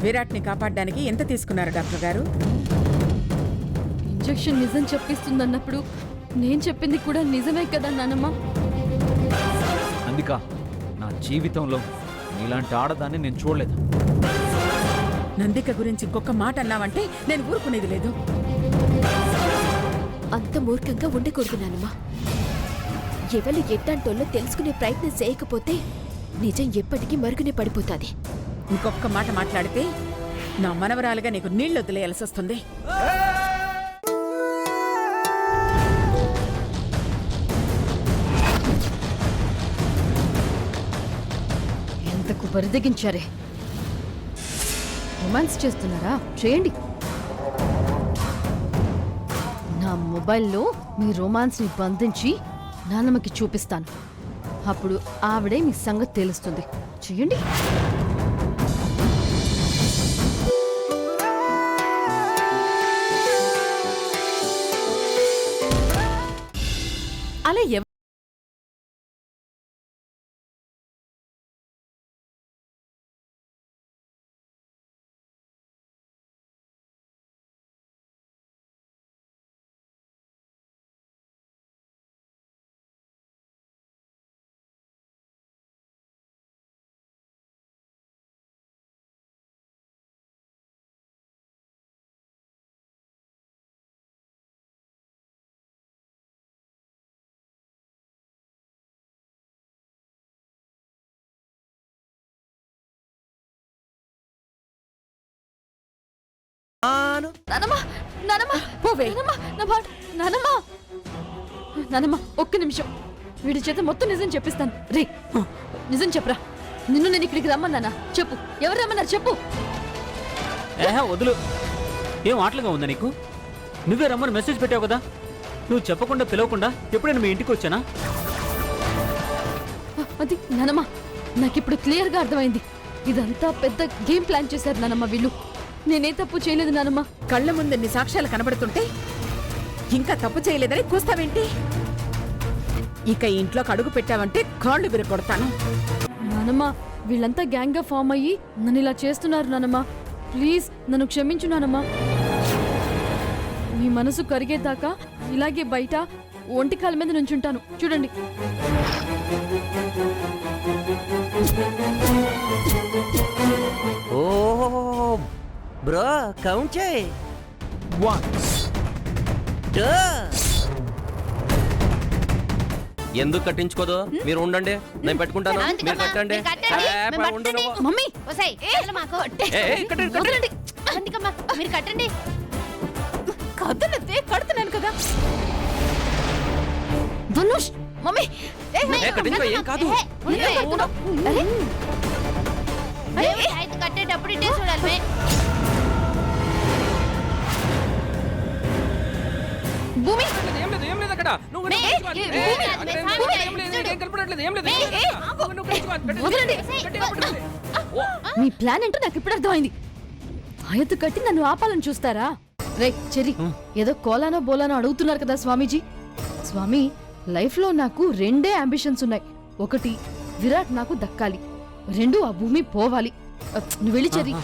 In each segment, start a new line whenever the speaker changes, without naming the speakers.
విరాట్ని కాపాడడానికి ఎంత తీసుకున్నారు డాక్టర్ గారు?
ఇంజెక్షన్ నిజం చెప్పిస్తుందన్నప్పుడు నేను చెప్పింది కూడా నిజమే కదా నానమ్మ.
అందుక నా జీవితంలో నీలాంటి ఆడదాన్ని నేను చూడలేదు.
నందిక గురించి ఇంకొక మాట అన్నావంటే నేను ఊరుకునేది లేదు.
అంత మూర్ఖంగా ఉండకూడదు నానమ్మా. ఎవరు ఎట్టాంటోళ్ళో తెలుసుకునే ప్రయత్నం చేయకపోతే నిజం ఎప్పటికీ మరుగునే పడిపోతుంది.
ఇంకొక మాట మాట్లాడితే నా మనవరాలుగా నీకు నీళ్లు వదిలేయాల్సి వస్తుంది.
ఎంతకు బరిదెగించారే. రొమాన్స్ చేస్తున్నారా? చేయండి. నా మొబైల్లో మీ రొమాన్స్ని బంధించి నాన్నమ్మకి చూపిస్తాను. అప్పుడు ఆవిడే మీ సంగతి తెలుస్తుంది. చేయండి.
అలా
నానమ్మ ఒక్క నిమిషం, వీడి చేత మొత్తం నిజం చెప్పిస్తాను. రే నిజం చెప్పరా. నిన్ను నేను ఇక్కడికి రమ్మన్నానా? చెప్పు, ఎవరు రమ్మన్నారు చెప్పు.
వదులు. ఏం ఆటలుగా ఉందా నీకు? నువ్వే రమ్మని మెసేజ్ పెట్టావు కదా. నువ్వు చెప్పకుండా పిలవకుండా ఎప్పుడైనా మీ ఇంటికి వచ్చానా?
అది నానమ్మ, నాకిప్పుడు క్లియర్గా అర్థమైంది. ఇదంతా పెద్ద గేమ్ ప్లాన్ చేశారు నానమ్మ వీళ్ళు. నేనే తప్పు చేయలేదు నానమ్మ.
కళ్ళ ముందు నీ సాక్ష్యాలు కనబడుతుంటే ఇంకా తప్పు చేయలేదని కూస్తావేంటి? ఇక ఇంట్లోకి అడుగు పెట్టావంటే కాళ్ళు విరగొడతాను.
నానమ్మ, వీళ్ళంతా గ్యాంగ్ గా ఫామ్ అయ్యి నన్ను ఇలా చేస్తున్నారు నానమ్మ. ప్లీజ్ నన్ను క్షమించు నానమ్మ. మీ మనసు కరిగేదాకా ఇలాగే బయట ఒంటి కాళ్ళ మీద నుంచుంటాను. చూడండి.
ఓ బ్రో, కౌంట్ చేయి.
1
ఎందుకు కట్టించుకోదు? మీరు ఉండండి, నేను పెట్టుకుంటాను. మీరు కట్టండి.
మమ్మీ
మీరు కట్టండి.
కడుతున్నాను కదా.
ధనుష్, మమ్మీ
కట్టించుకో, ఏం కాదు.
కట్టేటప్పుడు ఇటే చూడాలి.
భూమి మీ ప్లాన్ ఏంటో నాకు ఇప్పుడు అర్థమైంది. ఆయత్తు కట్టి నన్ను ఆపాలని చూస్తారా? రే చెరి, ఏదో కోలానో బోలానో అడుగుతున్నారు కదా స్వామీజీ. స్వామి, లైఫ్ లో నాకు 2 అంబిషన్స్ ఉన్నాయి. ఒకటి, విరాట్ నాకు దక్కాలి. 2, ఆ భూమి పోవాలి. నువ్వు వెళ్ళి చెరి.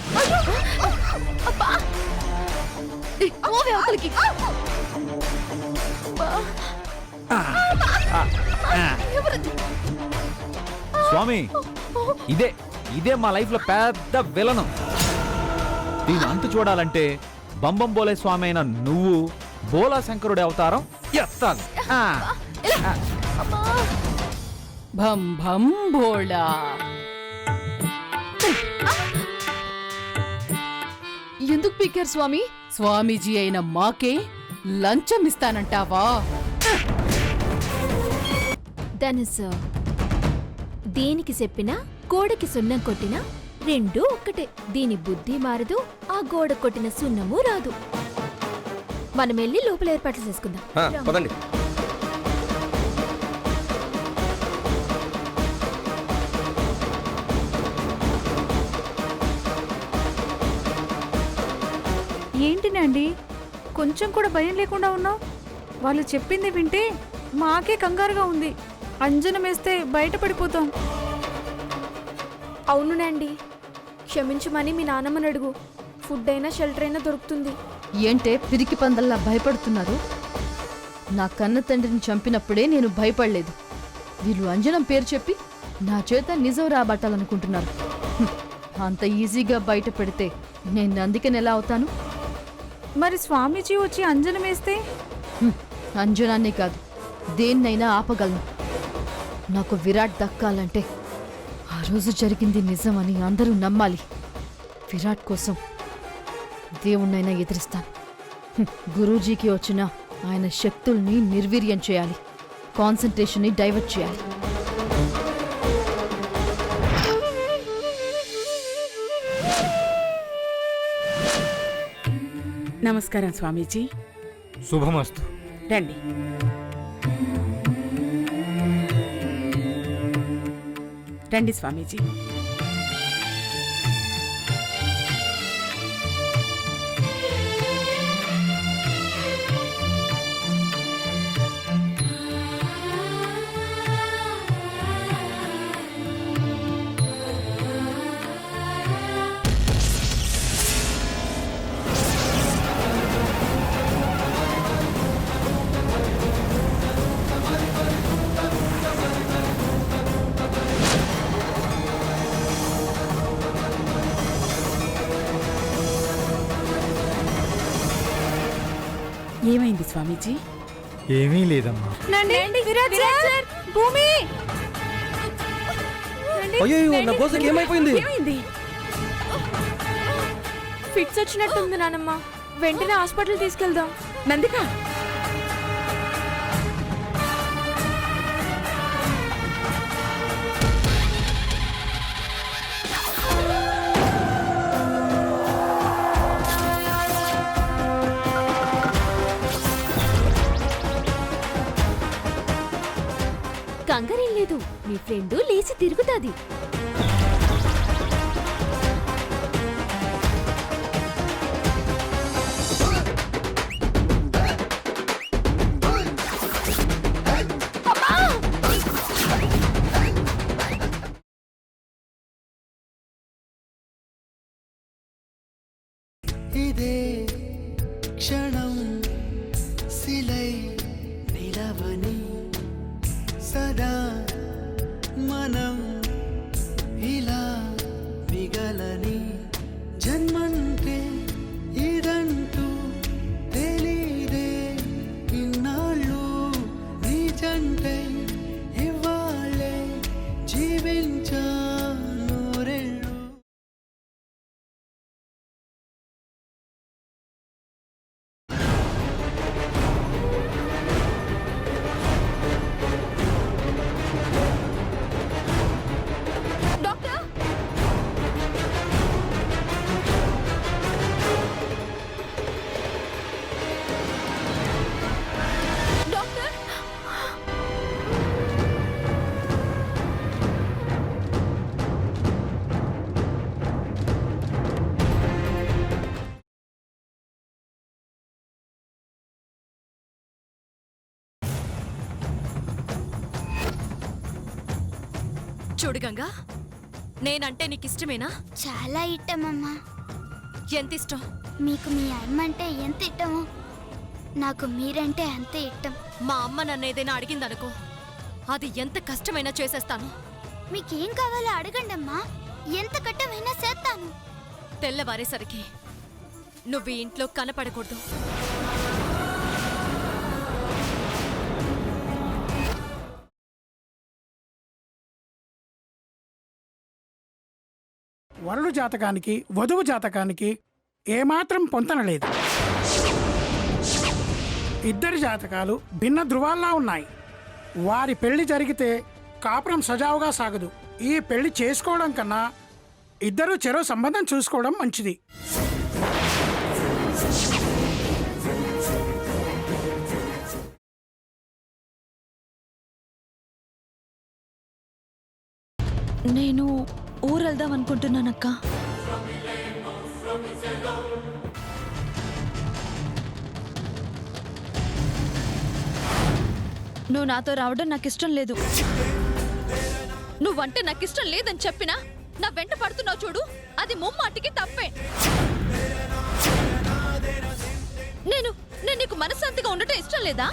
స్వామి, ఇదే మా లైఫ్ లో పెద్ద విలను. దీని అంతు చూడాలంటే బంబం బోలే స్వామి అయిన నువ్వు బోలా శంకరుడి అవతారం ఎత్తాలి.
భం భం భోళా.
ఎందుకు పీకారు స్వామి?
స్వామీజీ అయిన మాకే లంచం ఇస్తానంటావా?
ధనుసు, దేనికి చెప్పినా గోడకి సున్నం కొట్టినా 2 ఒక్కటే. దీని బుద్ధి మారదు, ఆ గోడ కొట్టిన సున్నము రాదు. మనం వెళ్ళి లోపల ఏర్పాట్లు చేసుకుందాం.
పదండి.
ఏంటినండి, కొంచెం కూడా భయం లేకుండా ఉన్నావు? వాళ్ళు చెప్పింది వింటే మాకే కంగారుగా ఉంది. అంజనం వేస్తే బయటపడిపోతాం.
అవునునండి, క్షమించమని మీ నాన్నమ్మని అడుగు. ఫుడ్ అయినా షెల్టర్ అయినా దొరుకుతుంది.
ఏంటే పిరికి పందల్లా భయపడుతున్నారు? నా కన్న తండ్రిని చంపినప్పుడే నేను భయపడలేదు. వీళ్ళు అంజనం పేరు చెప్పి నా చేత నిజం రాబట్టాలనుకుంటున్నారు. అంత ఈజీగా బయట పెడితే నేను నందికని ఎలా అవుతాను?
మరి స్వామీజీ వచ్చి అంజనం వేస్తే?
అంజనాన్ని కాదు, దేన్నైనా ఆపగలను. నాకు విరాట్ దక్కాలంటే ఆ రోజు జరిగింది నిజమని అందరూ నమ్మాలి. విరాట్ కోసం దేవుణ్ణైనా ఎదిరిస్తాను. గురూజీకి వచ్చిన ఆయన శక్తుల్ని నిర్వీర్యం చేయాలి. కాన్సంట్రేషన్ని డైవర్ట్ చేయాలి.
నమస్కారం స్వామీజీ.
శుభమస్తు.
రండి. రండి స్వామీజీ. ఏమైంది స్వామీజీ?
ఏమీ లేదమ్మా.
భూమి
అయ్యో నా కోసకి ఏమైపోయింది?
ఏమైంది?
ఫిట్స్ వచ్చినట్టుంది నానమ్మ. వెంటనే హాస్పిటల్ తీసుకెళ్దాం.
నందిక,
కంగారేం లేదు, మీ ఫ్రెండ్ లేచి తిరుగుతాది.
ఇదే క్షణం శిలై నిలవని సదా మనం ఇలా మిగలని జన్మంటే ఇదంటూ తెలీదే ఇన్నాళ్ళు నిజంటే ఇవ్వాలే జీవించాను రెళ్ళు.
చూడు గంగా, నేనంటే నీకు ఇష్టమేనా?
చాలా ఇష్టమమ్మా.
ఎంత ఇష్టం?
మీకు మీ అమ్మ అంటే ఎంత ఇష్టమో నాకు మీరంటే అంతే ఇష్టం.
మా అమ్మ నన్ను ఏదైనా అడిగిందనుకో, అది ఎంత కష్టమైనా చేసేస్తాను.
మీకేం కావాలో అడగండమ్మా, ఎంత కట్టమైనా చేస్తాను.
తెల్లవారేసరికి నువ్వు ఈ ఇంట్లో కనపడకూడదు.
వరుడు జాతకానికి వధువు జాతకానికి ఏమాత్రం పొంతనలేదు. ఇద్దరి జాతకాలు భిన్న ధృవాల్లా ఉన్నాయి. వారి పెళ్లి జరిగితే కాపురం సజావుగా సాగదు. ఈ పెళ్లి చేసుకోవడం కన్నా ఇద్దరూ చెరో సంబంధం చూసుకోవడం మంచిది.
నేను ఊరెళ్దాం అనుకుంటున్నానక్క.
నువ్వు నాతో రావడం నాకు ఇష్టం లేదు. నువ్వంటే నాకు ఇష్టం లేదని చెప్పినా నా వెంట పడుతున్నావు చూడు, అది ముమ్మాటికి తప్పే. నేను నీకు మనశ్శాంతిగా ఉండటం ఇష్టం లేదా?